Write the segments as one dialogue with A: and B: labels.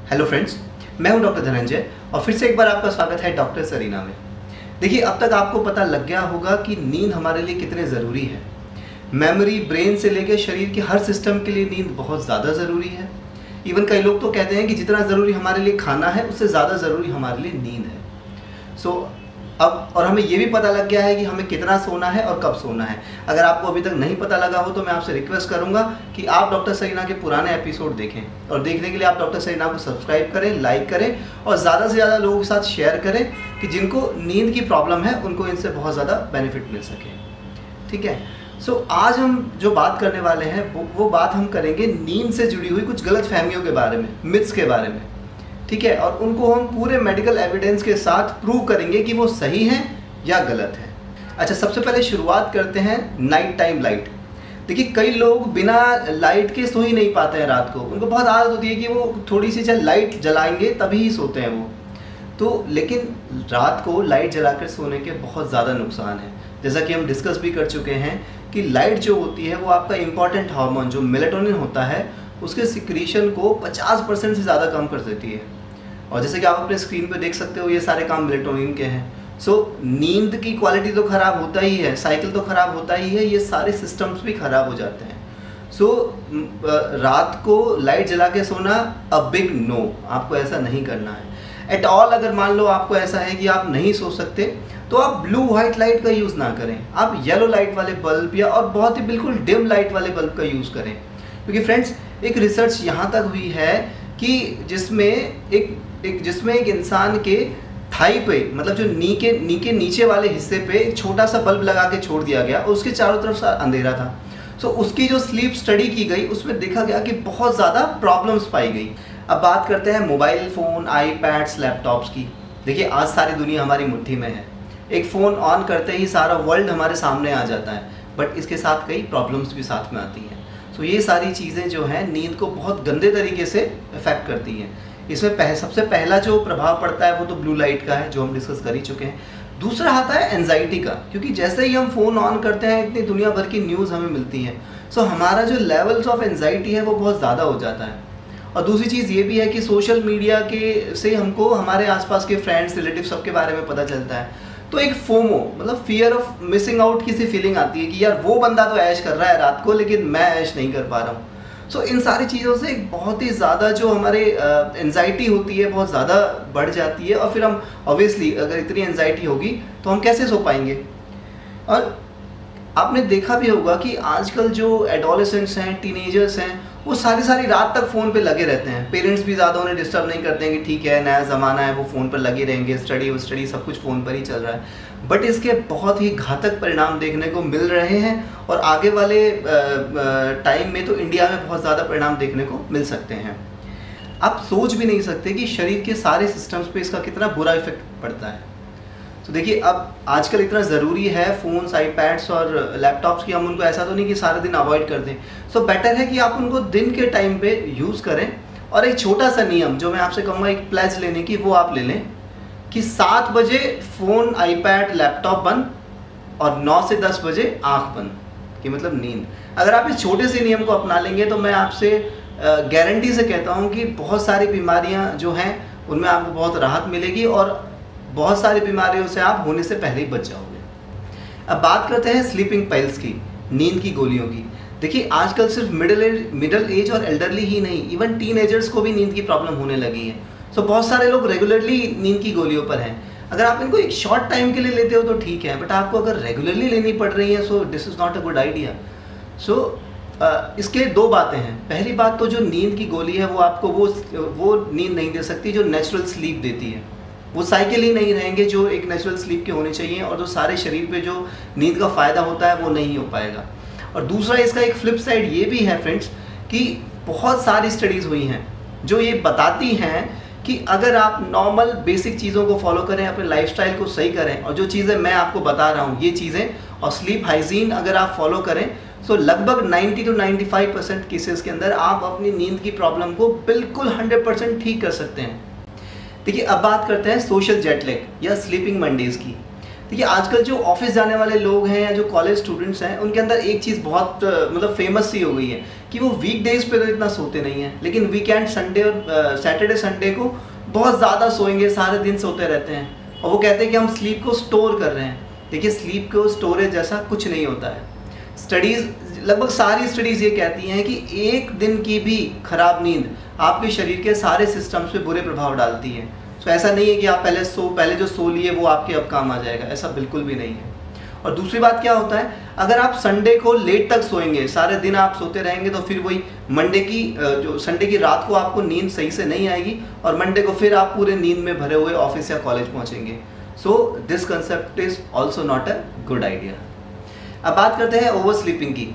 A: Hello friends, मैं हूं doctor Dhananjay और फिर से एक बार आपका स्वागत है डॉक्टर सरीना में। देखिए, अब तक आपको पता लग गया होगा कि नींद हमारे लिए कितने ज़रूरी है। मेमोरी, ब्रेन से लेकर शरीर के हर सिस्टम के लिए नींद बहुत ज़्यादा ज़रूरी है। इवन कई लोग तो कहते हैं कि जितना ज़रूरी हमारे लिए खाना है उससे ज़्यादा ज़रूरी हमारे लिए नींद है। अब और हमें ये भी पता लग गया है कि हमें कितना सोना है और कब सोना है। अगर आपको अभी तक नहीं पता लगा हो तो मैं आपसे रिक्वेस्ट करूंगा कि आप डॉक्टर सरीना के पुराने एपिसोड देखें, और देखने के लिए आप डॉक्टर सरीना को सब्सक्राइब करें, लाइक करें और ज़्यादा से ज़्यादा लोगों के साथ शेयर करें कि जिनको नींद की प्रॉब्लम है उनको इनसे बहुत ज़्यादा बेनिफिट मिल सके। ठीक है, आज हम जो बात करने वाले हैं वो बात हम करेंगे नींद से जुड़ी हुई कुछ गलत फहमियों के बारे में, मिथ्स के बारे में। ठीक है, और उनको हम पूरे मेडिकल एविडेंस के साथ प्रूव करेंगे कि वो सही हैं या गलत हैं। अच्छा, सबसे पहले शुरुआत करते हैं नाइट टाइम लाइट। देखिए, कई लोग बिना लाइट के सो ही नहीं पाते हैं रात को। उनको बहुत आदत होती है कि वो थोड़ी सी चाहे लाइट जलाएंगे तभी ही सोते हैं वो तो। लेकिन रात को लाइट जलाकर सोने के बहुत ज़्यादा नुकसान हैं। जैसा कि हम डिस्कस भी कर चुके हैं कि लाइट जो होती है वो आपका इम्पॉर्टेंट हार्मोन जो मेलेटोनिन होता है उसके सिक्रीशन को 50% से ज़्यादा कम कर देती है। और जैसे कि आप अपने स्क्रीन पे देख सकते हो, ये सारे काम मेलेटोनिन के हैं। नींद की क्वालिटी तो ख़राब होता ही है, साइकिल तो ख़राब होता ही है, ये सारे सिस्टम्स भी ख़राब हो जाते हैं। रात को लाइट जला के सोना अ बिग नो, आपको ऐसा नहीं करना है एट ऑल। अगर मान लो आपको ऐसा है कि आप नहीं सो सकते तो आप ब्लू वाइट लाइट का यूज़ ना करें, आप येलो लाइट वाले बल्ब या और बहुत ही बिल्कुल डिम लाइट वाले बल्ब का यूज़ करें। क्योंकि फ्रेंड्स, एक रिसर्च यहाँ तक हुई है कि जिसमें एक इंसान के थाई पे, मतलब जो नी के नीचे वाले हिस्से पे एक छोटा सा बल्ब लगा के छोड़ दिया गया और उसके चारों तरफ से अंधेरा था। उसकी जो स्लीप स्टडी की गई उसमें देखा गया कि बहुत ज़्यादा प्रॉब्लम्स पाई गई। अब बात करते हैं मोबाइल फ़ोन, आईपैड्स, लैपटॉप्स की। देखिए, आज सारी दुनिया हमारी मुट्ठी में है। एक फ़ोन ऑन करते ही सारा वर्ल्ड हमारे सामने आ जाता है, बट इसके साथ कई प्रॉब्लम्स भी साथ में आती हैं। ये सारी चीज़ें जो हैं नींद को बहुत गंदे तरीके से इफ़ेक्ट करती हैं। इसमें सबसे पहला जो प्रभाव पड़ता है वो तो ब्लू लाइट का है, जो हम डिस्कस कर ही चुके हैं। दूसरा आता है एंजाइटी का, क्योंकि जैसे ही हम फ़ोन ऑन करते हैं इतनी दुनिया भर की न्यूज़ हमें मिलती है। हमारा जो लेवल्स ऑफ एंजाइटी है वो बहुत ज़्यादा हो जाता है। और दूसरी चीज़ ये भी है कि सोशल मीडिया से हमको हमारे आसपास के फ्रेंड्स, रिलेटिव सबके बारे में पता चलता है। तो एक फोमो, मतलब फियर ऑफ मिसिंग आउट की सी फीलिंग आती है कि यार वो बंदा तो ऐश कर रहा है रात को, लेकिन मैं ऐश नहीं कर पा रहा हूँ। इन सारी चीज़ों से बहुत ही ज़्यादा जो हमारे एंजाइटी होती है बहुत ज़्यादा बढ़ जाती है। और फिर हम ऑब्वियसली अगर इतनी एंजाइटी होगी तो हम कैसे सो पाएंगे। और आपने देखा भी होगा कि आजकल जो एडोलेसेंट्स हैं, टीनेजर्स हैं, वो सारी रात तक फ़ोन पे लगे रहते हैं। पेरेंट्स भी ज़्यादा उन्हें डिस्टर्ब नहीं करते हैं कि ठीक है, नया ज़माना है, वो फ़ोन पर लगे रहेंगे, स्टडी सब कुछ फ़ोन पर ही चल रहा है। बट इसके बहुत ही घातक परिणाम देखने को मिल रहे हैं और आगे वाले टाइम में तो इंडिया में बहुत ज़्यादा परिणाम देखने को मिल सकते हैं। आप सोच भी नहीं सकते कि शरीर के सारे सिस्टम्स पे इसका कितना बुरा इफेक्ट पड़ता है। देखिए, अब आजकल इतना ज़रूरी है फ़ोन्स, आईपैड्स और लैपटॉप्स की, हम उनको ऐसा तो नहीं कि सारे दिन अवॉइड कर दें। बेटर है कि आप उनको दिन के टाइम पे यूज़ करें। और एक छोटा सा नियम जो मैं आपसे कहूँगा, एक प्लेज लेने की, वो आप ले लें कि 7 बजे फ़ोन, आईपैड, लैपटॉप बंद और 9 से 10 बजे आँख बंद, कि मतलब नींद। अगर आप इस छोटे से नियम को अपना लेंगे तो मैं आपसे गारंटी से कहता हूँ कि बहुत सारी बीमारियाँ जो हैं उनमें आपको बहुत राहत मिलेगी और बहुत सारी बीमारियों से आप होने से पहले ही बच जाओगे। अब बात करते हैं स्लीपिंग पाइल्स की, नींद की गोलियों की। देखिए, आजकल सिर्फ मिडिल एज और एल्डरली ही नहीं, इवन टीनेजर्स को भी नींद की प्रॉब्लम होने लगी है। बहुत सारे लोग रेगुलरली नींद की गोलियों पर हैं। अगर आप इनको एक शॉर्ट टाइम के लिए लेते हो तो ठीक है, बट आपको अगर रेगुलरली लेनी पड़ रही है this is not a good idea. इसके 2 बातें हैं। पहली बात तो जो नींद की गोली है वो आपको वो नींद नहीं दे सकती जो नेचुरल स्लीप देती है। वो साइकिल ही नहीं रहेंगे जो एक नेचुरल स्लीप के होने चाहिए, और जो सारे शरीर पे जो नींद का फ़ायदा होता है वो नहीं हो पाएगा। और दूसरा, इसका एक फ्लिप साइड ये भी है फ्रेंड्स कि बहुत सारी स्टडीज़ हुई हैं जो ये बताती हैं कि अगर आप नॉर्मल बेसिक चीज़ों को फॉलो करें, अपने लाइफस्टाइल को सही करें, और जो चीज़ें मैं आपको बता रहा हूँ ये चीज़ें और स्लीप हाइजीन अगर आप फॉलो करें, लगभग 90 to 95% केसेस के अंदर आप अपनी नींद की प्रॉब्लम को बिल्कुल 100% ठीक कर सकते हैं। देखिए, अब बात करते हैं सोशल जेट लैग या स्लीपिंग मंडेज की। देखिए, आजकल जो ऑफिस जाने वाले लोग हैं या जो कॉलेज स्टूडेंट्स हैं उनके अंदर एक चीज़ बहुत मतलब फेमस सी हो गई है कि वो वीकडेज पे तो इतना सोते नहीं हैं, लेकिन वीकेंड संडे और सैटरडे संडे को बहुत ज़्यादा सोएंगे, सारे दिन सोते रहते हैं और वो कहते हैं कि हम स्लीप को स्टोर कर रहे हैं। देखिए स्लीप को स्टोरेज जैसा कुछ नहीं होता है। स्टडीज़, लगभग सारी स्टडीज़ ये कहती हैं कि एक दिन की भी खराब नींद आपके शरीर के सारे सिस्टम्स पे बुरे प्रभाव डालती है। तो ऐसा नहीं है कि आप पहले जो सो लिए वो आपके अब काम आ जाएगा, ऐसा बिल्कुल भी नहीं है। और दूसरी बात क्या होता है, अगर आप संडे को लेट तक सोएंगे, सारे दिन आप सोते रहेंगे, तो फिर वही संडे की रात को आपको नींद सही से नहीं आएगी और मंडे को फिर आप पूरे नींद में भरे हुए ऑफिस या कॉलेज पहुंचेंगे। So this concept is also not a good idea. अब बात करते हैं ओवर स्लीपिंग की।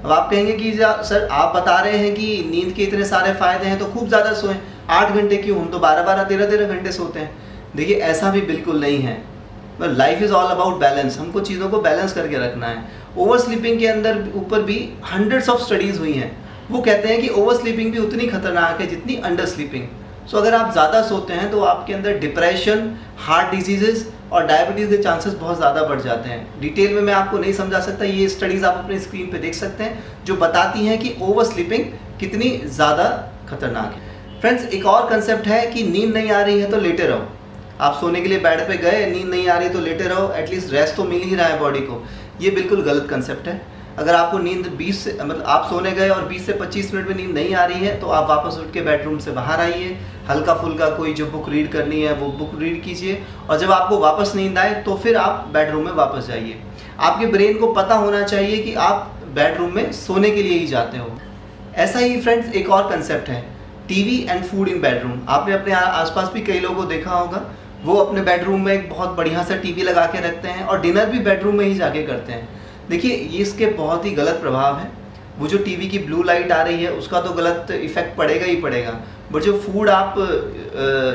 A: अब आप कहेंगे कि सर आप बता रहे हैं कि नींद के इतने सारे फायदे हैं तो खूब ज़्यादा सोएं, 8 घंटे क्यों, हम तो 12-12, 13-13 घंटे सोते हैं। देखिए ऐसा भी बिल्कुल नहीं है। Life is all about balance, हमको चीज़ों को बैलेंस करके रखना है। ओवर स्लीपिंग के अंदर ऊपर भी हंड्रेड्स ऑफ स्टडीज़ हुई हैं, वो कहते हैं कि ओवर स्लीपिंग भी उतनी खतरनाक है जितनी अंडर स्लीपिंग। सो अगर आप ज़्यादा सोते हैं तो आपके अंदर डिप्रेशन, हार्ट डिजीजेज़ और डायबिटीज़ के चांसेस बहुत ज़्यादा बढ़ जाते हैं। डिटेल में मैं आपको नहीं समझा सकता, ये स्टडीज़ आप अपने स्क्रीन पे देख सकते हैं जो बताती हैं कि ओवर स्लीपिंग कितनी ज़्यादा खतरनाक है। फ्रेंड्स, एक और कंसेप्ट है कि नींद नहीं आ रही है तो लेटे रहो। आप सोने के लिए बेड पे गए, नींद नहीं आ रही तो लेटे रहो, एटलीस्ट रेस्ट तो मिल ही रहा है बॉडी को। ये बिल्कुल गलत कंसेप्ट है। अगर आपको नींद आप सोने गए और 20 से 25 मिनट में नींद नहीं आ रही है तो आप वापस उठ के बेडरूम से बाहर आइए, हल्का फुल्का कोई जो बुक रीड करनी है वो बुक रीड कीजिए और जब आपको वापस नींद आए तो फिर आप बेडरूम में वापस जाइए। आपके ब्रेन को पता होना चाहिए कि आप बेडरूम में सोने के लिए ही जाते हो। ऐसा ही फ्रेंड्स एक और कंसेप्ट है, TV and food in bedroom. आपने अपने आसपास भी कई लोगों को देखा होगा, वो अपने बेडरूम में एक बहुत बढ़िया सा टीवी लगा के रखते हैं और डिनर भी बेडरूम में ही जाके करते हैं। देखिए ये इसके बहुत ही गलत प्रभाव है। वो जो टीवी की ब्लू लाइट आ रही है उसका तो गलत इफेक्ट पड़ेगा ही पड़ेगा, बट जो फूड आप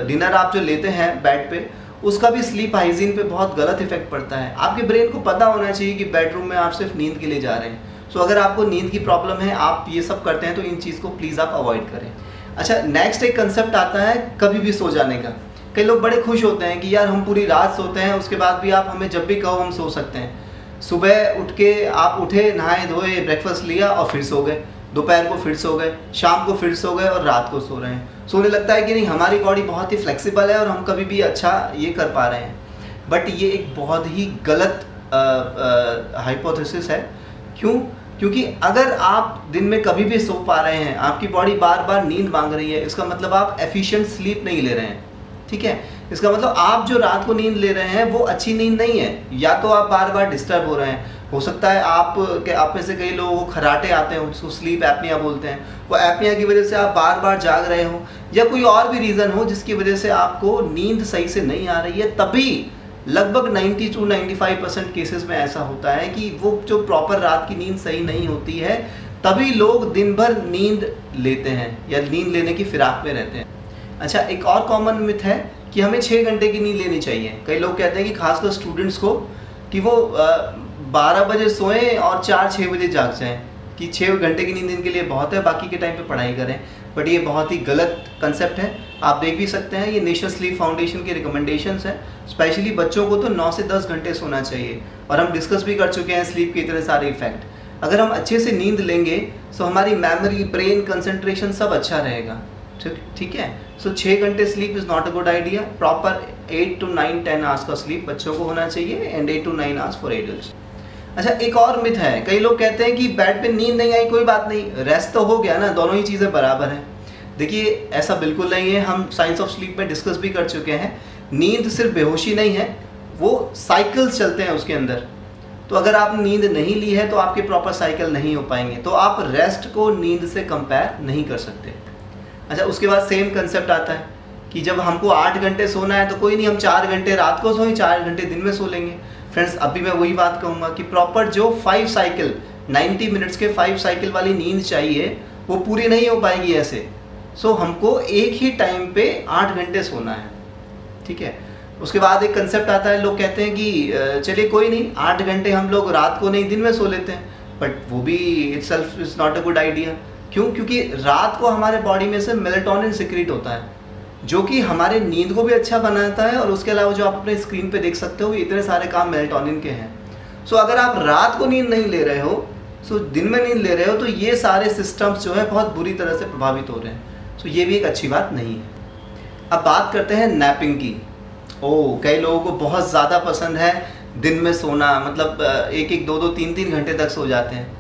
A: डिनर आप जो लेते हैं बेड पे, उसका भी स्लीप हाइजीन पे बहुत गलत इफेक्ट पड़ता है। आपके ब्रेन को पता होना चाहिए कि बेडरूम में आप सिर्फ नींद के लिए जा रहे हैं। सो अगर आपको नींद की प्रॉब्लम है, आप ये सब करते हैं, तो इन चीज़ को प्लीज़ आप अवॉइड करें। अच्छा, नेक्स्ट एक कंसेप्ट आता है कभी भी सो जाने का। कई लोग बड़े खुश होते हैं कि यार हम पूरी रात सोते हैं, उसके बाद भी आप हमें जब भी कहो हम सो सकते हैं। सुबह उठ के आप उठे, नहाए धोए, ब्रेकफास्ट लिया और फिर सो गए, दोपहर को फिर सो गए, शाम को फिर सो गए और रात को सो रहे हैं। सोने लगता है कि नहीं हमारी बॉडी बहुत ही फ्लेक्सिबल है और हम कभी भी अच्छा ये कर पा रहे हैं, बट ये एक बहुत ही गलत हाइपोथेसिस है। क्यों? क्योंकि अगर आप दिन में कभी भी सो पा रहे हैं, आपकी बॉडी बार बार नींद मांग रही है, इसका मतलब आप एफिशिएंट स्लीप नहीं ले रहे हैं। ठीक है, इसका मतलब आप जो रात को नींद ले रहे हैं वो अच्छी नींद नहीं है, या तो आप बार बार डिस्टर्ब हो रहे हैं। हो सकता है आप में से कई लोगों को खराटे आते हैं, उसको स्लीप एपनिया बोलते हैं। वो एपनिया की वजह से आप बार बार जाग रहे हो, या कोई और भी रीज़न हो जिसकी वजह से आपको नींद सही से नहीं आ रही है, तभी लगभग 90 to 95% केसेस में ऐसा होता है कि वो जो प्रॉपर रात की नींद सही नहीं होती है, तभी लोग दिन भर नींद लेते हैं या नींद लेने की फिराक में रहते हैं। अच्छा, एक और कॉमन मिथ है कि हमें 6 घंटे की नींद लेनी चाहिए। कई लोग कहते हैं कि खासकर स्टूडेंट्स को कि वो 12 बजे सोएं और 4-6 बजे जाग जाएं, कि 6 घंटे की नींद इनके लिए बहुत है, बाकी के टाइम पे पढ़ाई करें। बट ये बहुत ही गलत कंसेप्ट है। आप देख भी सकते हैं, ये नेशनल स्लीप फाउंडेशन की रिकमेंडेशंस हैं। स्पेशली बच्चों को तो 9 से 10 घंटे सोना चाहिए, और हम डिस्कस भी कर चुके हैं स्लीप के इतने सारे इफेक्ट। अगर हम अच्छे से नींद लेंगे तो हमारी मेमोरी, ब्रेन, कंसंट्रेशन सब अच्छा रहेगा। ठीक है, सो 6 घंटे sleep is not a good idea. Proper 8 to 9, 10 hours का स्लीप बच्चों को होना चाहिए, and 8 to 9 hours for adults. अच्छा, एक और मिथ है, कई लोग कहते हैं कि बेड पे नींद नहीं आई कोई बात नहीं, रेस्ट तो हो गया ना, दोनों ही चीज़ें बराबर हैं। देखिए ऐसा बिल्कुल नहीं है, हम साइंस ऑफ स्लीप में डिस्कस भी कर चुके हैं। नींद सिर्फ बेहोशी नहीं है, वो साइकिल्स चलते हैं उसके अंदर। तो अगर आप नींद नहीं ली है तो आपके प्रॉपर साइकिल नहीं हो पाएंगे, तो आप रेस्ट को नींद से कंपेयर नहीं कर सकते। अच्छा, उसके बाद सेम कंसेप्ट आता है कि जब हमको 8 घंटे सोना है तो कोई नहीं, हम 4 घंटे रात को सोएं, 4 घंटे दिन में सो लेंगे। फ्रेंड्स, अभी मैं वही बात कहूँगा कि प्रॉपर जो 5 साइकिल 90 मिनट्स के 5 साइकिल वाली नींद चाहिए वो पूरी नहीं हो पाएगी ऐसे। सो हमको एक ही टाइम पे 8 घंटे सोना है। ठीक है, उसके बाद एक कंसेप्ट आता है, लोग कहते हैं कि चलिए कोई नहीं, 8 घंटे हम लोग रात को नहीं दिन में सो लेते हैं, बट वो भी itself is not a good idea. क्यों? क्योंकि रात को हमारे बॉडी में से मेलेटोनिन सिक्रीट होता है, जो कि हमारे नींद को भी अच्छा बनाता है, और उसके अलावा जो आप अपने स्क्रीन पे देख सकते हो इतने सारे काम मेलेटोनिन के हैं। सो अगर आप रात को नींद नहीं ले रहे हो सो दिन में नींद ले रहे हो तो ये सारे सिस्टम्स जो है बहुत बुरी तरह से प्रभावित हो रहे हैं। सो ये भी एक अच्छी बात नहीं है। अब बात करते हैं नैपिंग की। कई लोगों को बहुत ज़्यादा पसंद है दिन में सोना, मतलब 1-1, 2-2, 3-3 घंटे तक सो जाते हैं।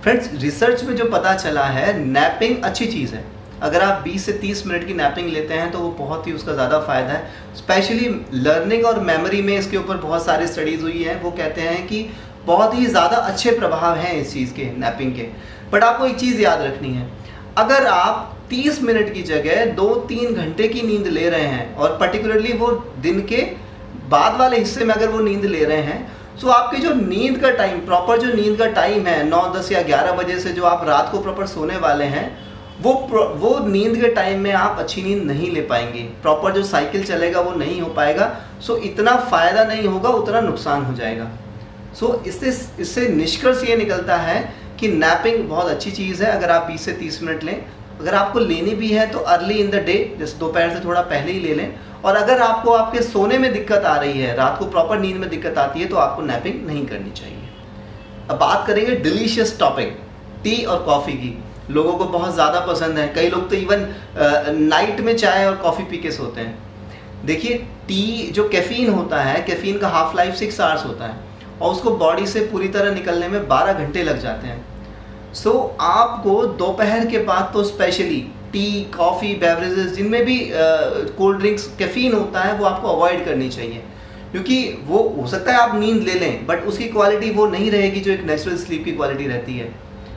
A: फ्रेंड्स, रिसर्च में जो पता चला है, नैपिंग अच्छी चीज़ है। अगर आप 20 से 30 मिनट की नैपिंग लेते हैं तो वो बहुत ही उसका ज़्यादा फ़ायदा है। स्पेशली लर्निंग और मेमोरी में इसके ऊपर बहुत सारी स्टडीज़ हुई हैं। वो कहते हैं कि बहुत ही ज़्यादा अच्छे प्रभाव हैं इस चीज़ के, नैपिंग के। बट आपको एक चीज़ याद रखनी है, अगर आप 30 मिनट की जगह 2-3 घंटे की नींद ले रहे हैं और पर्टिकुलरली वो दिन के बाद वाले हिस्से में अगर वो नींद ले रहे हैं, तो आपके जो नींद का टाइम, प्रॉपर जो नींद का टाइम है 9, 10 या 11 बजे से जो आप रात को प्रॉपर सोने वाले हैं, वो नींद के टाइम में आप अच्छी नींद नहीं ले पाएंगे। प्रॉपर जो साइकिल चलेगा वो नहीं हो पाएगा। सो इतना फ़ायदा नहीं होगा, उतना नुकसान हो जाएगा। सो इससे निष्कर्ष ये निकलता है कि नैपिंग बहुत अच्छी चीज़ है अगर आप 20 से 30 मिनट लें। अगर आपको लेनी भी है तो अर्ली इन द डे, जैसे दोपहर से थोड़ा पहले ही ले लें। और अगर आपको आपके सोने में दिक्कत आ रही है, रात को प्रॉपर नींद में दिक्कत आती है, तो आपको नैपिंग नहीं करनी चाहिए। अब बात करेंगे डिलीशियस टॉपिक, टी और कॉफ़ी की। लोगों को बहुत ज़्यादा पसंद है। कई लोग तो इवन नाइट में चाय और कॉफ़ी पी के सोते हैं। देखिए, टी जो कैफ़ीन होता है, कैफ़ीन का हाफ लाइफ 6 आवर्स होता है और उसको बॉडी से पूरी तरह निकलने में 12 घंटे लग जाते हैं। सो आपको दोपहर के बाद तो स्पेशली टी, कॉफ़ी, बेवरेजेस जिनमें भी कोल्ड ड्रिंक्स कैफ़ीन होता है, वो आपको अवॉइड करनी चाहिए। क्योंकि वो हो सकता है आप नींद ले लें, बट उसकी क्वालिटी वो नहीं रहेगी जो एक नेचुरल स्लीप की क्वालिटी रहती है।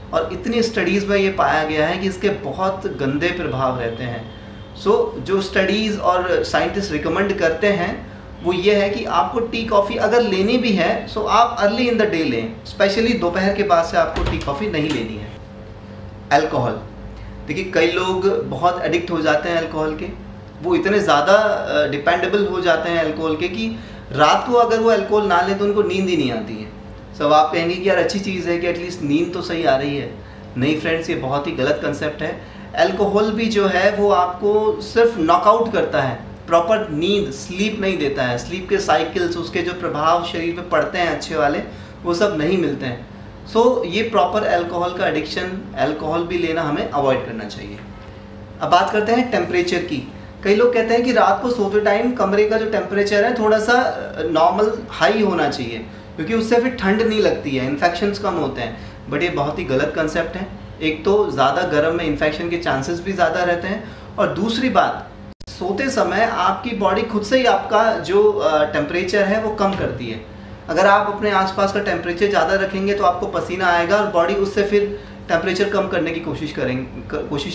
A: और इतनी स्टडीज़ में ये पाया गया है कि इसके बहुत गंदे प्रभाव रहते हैं। सो जो स्टडीज़ और साइंटिस्ट रिकमेंड करते हैं वो ये है कि आपको टी कॉफ़ी अगर लेनी भी है, सो आप अर्ली इन द डे लें। स्पेशली दोपहर के बाद से आपको टी कॉफ़ी नहीं लेनी है। अल्कोहल, देखिए कई लोग बहुत एडिक्ट हो जाते हैं अल्कोहल के। वो इतने ज़्यादा डिपेंडेबल हो जाते हैं अल्कोहल के कि रात को अगर वो अल्कोहल ना लें तो उनको नींद ही नहीं आती है। सब आप कहेंगे कि यार अच्छी चीज़ है कि एटलीस्ट नींद तो सही आ रही है। नहीं फ्रेंड्स, ये बहुत ही गलत कंसेप्ट है। अल्कोहल भी जो है वो आपको सिर्फ नॉकआउट करता है, प्रॉपर नींद, स्लीप नहीं देता है। स्लीप के साइकिल्स, उसके जो प्रभाव शरीर पे पड़ते हैं अच्छे वाले, वो सब नहीं मिलते हैं। सो ये प्रॉपर अल्कोहल का एडिक्शन, अल्कोहल भी लेना हमें अवॉइड करना चाहिए। अब बात करते हैं टेम्परेचर की। कई लोग कहते हैं कि रात को सोते टाइम कमरे का जो टेम्परेचर है थोड़ा सा नॉर्मल हाई होना चाहिए, क्योंकि उससे फिर ठंड नहीं लगती है, इन्फेक्शंस कम होते हैं। बट ये बहुत ही गलत कंसेप्ट है। एक तो ज़्यादा गर्म में इन्फेक्शन के चांसेस भी ज़्यादा रहते हैं, और दूसरी बात, सोते समय आपकी बॉडी खुद से ही आपका जो टेम्परेचर है वो कम करती है। अगर आप अपने आसपास का टेम्परेचर ज़्यादा रखेंगे तो आपको पसीना आएगा और बॉडी उससे फिर टेम्परेचर कम करने की कोशिश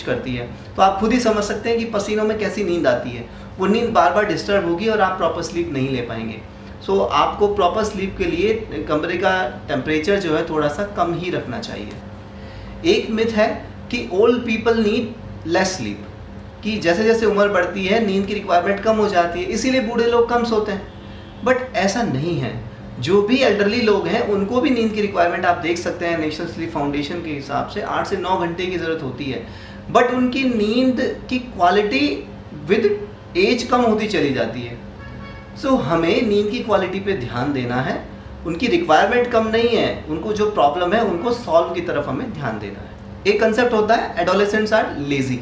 A: करती है। तो आप खुद ही समझ सकते हैं कि पसीनों में कैसी नींद आती है। वो नींद बार बार डिस्टर्ब होगी और आप प्रॉपर स्लीप नहीं ले पाएंगे। सो आपको प्रॉपर स्लीप के लिए कमरे का टेम्परेचर जो है थोड़ा सा कम ही रखना चाहिए। एक मिथ है कि old people need less sleep, कि जैसे जैसे उम्र बढ़ती है नींद की रिक्वायरमेंट कम हो जाती है, इसीलिए बूढ़े लोग कम सोते हैं। बट ऐसा नहीं है। जो भी एल्डरली लोग हैं उनको भी नींद की रिक्वायरमेंट आप देख सकते हैं, नेशनल स्लीप फाउंडेशन के हिसाब से 8 से 9 घंटे की ज़रूरत होती है। बट उनकी नींद की क्वालिटी विद एज कम होती चली जाती है। सो हमें नींद की क्वालिटी पे ध्यान देना है। उनकी रिक्वायरमेंट कम नहीं है, उनको जो प्रॉब्लम है उनको सॉल्व की तरफ हमें ध्यान देना है। एक कंसेप्ट होता है एडोलेसेंट्स आर लेजी,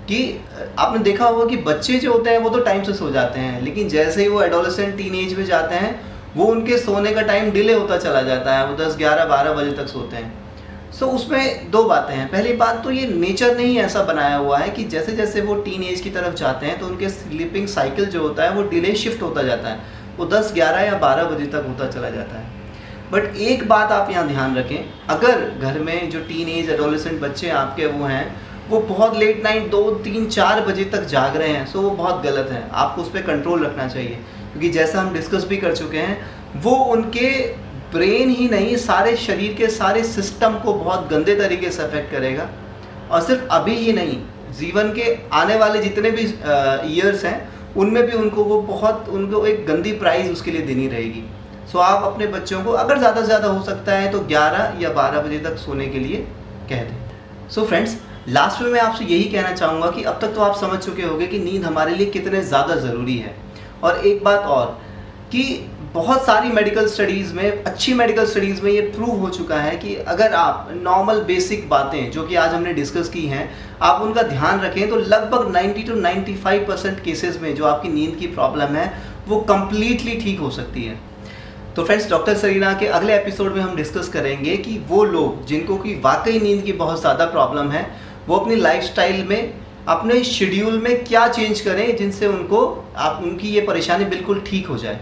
A: कि आपने देखा होगा कि बच्चे जो होते हैं वो तो टाइम से सो जाते हैं, लेकिन जैसे ही वो एडोलेसेंट टीन एज में जाते हैं वो उनके सोने का टाइम डिले होता चला जाता है। वो 10, 11, 12 बजे तक सोते हैं। सो उसमें दो बातें हैं। पहली बात तो ये नेचर ने ही ऐसा बनाया हुआ है कि जैसे जैसे वो टीन एज की तरफ जाते हैं तो उनके स्लीपिंग साइकिल जो होता है वो डिले शिफ्ट होता जाता है, वो 10, 11 या 12 बजे तक होता चला जाता है। बट एक बात आप यहाँ ध्यान रखें, अगर घर में जो टीन एज एडोलेसेंट बच्चे आपके वो हैं वो बहुत लेट नाइट 2, 3, 4 बजे तक जाग रहे हैं, सो वो बहुत गलत है। आपको उस पर कंट्रोल रखना चाहिए, क्योंकि जैसा हम डिस्कस भी कर चुके हैं वो उनके ब्रेन ही नहीं सारे शरीर के सारे सिस्टम को बहुत गंदे तरीके से अफेक्ट करेगा। और सिर्फ अभी ही नहीं, जीवन के आने वाले जितने भी ईयर्स हैं उनमें भी उनको एक गंदी प्राइस उसके लिए देनी रहेगी। सो आप अपने बच्चों को अगर ज़्यादा से ज़्यादा हो सकता है तो 11 या 12 बजे तक सोने के लिए कह दें। सो फ्रेंड्स, लास्ट में मैं आपसे यही कहना चाहूँगा कि अब तक तो आप समझ चुके होंगे कि नींद हमारे लिए कितने ज़्यादा ज़रूरी है। और एक बात और कि बहुत सारी मेडिकल स्टडीज़ में, अच्छी मेडिकल स्टडीज़ में ये प्रूव हो चुका है कि अगर आप नॉर्मल बेसिक बातें जो कि आज हमने डिस्कस की हैं, आप उनका ध्यान रखें तो लगभग 90 to 95% केसेस में जो आपकी नींद की प्रॉब्लम है वो कम्प्लीटली ठीक हो सकती है। तो फ्रेंड्स, डॉक्टर सरीना के अगले एपिसोड में हम डिस्कस करेंगे कि वो लोग जिनको कि वाकई नींद की बहुत ज़्यादा प्रॉब्लम है, वो अपनी लाइफस्टाइल में, अपने शेड्यूल में क्या चेंज करें जिनसे उनकी ये परेशानी बिल्कुल ठीक हो जाए।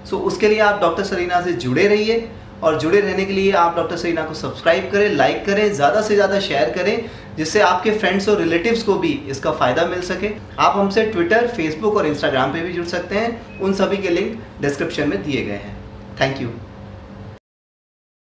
A: सो उसके लिए आप डॉक्टर सरीना से जुड़े रहिए, और जुड़े रहने के लिए आप डॉक्टर सरीना को सब्सक्राइब करें, लाइक करें, ज़्यादा से ज़्यादा शेयर करें, जिससे आपके फ्रेंड्स और रिलेटिव्स को भी इसका फ़ायदा मिल सके। आप हमसे ट्विटर, फेसबुक और इंस्टाग्राम पे भी जुड़ सकते हैं। उन सभी के लिंक डिस्क्रिप्शन में दिए गए हैं। Thank you.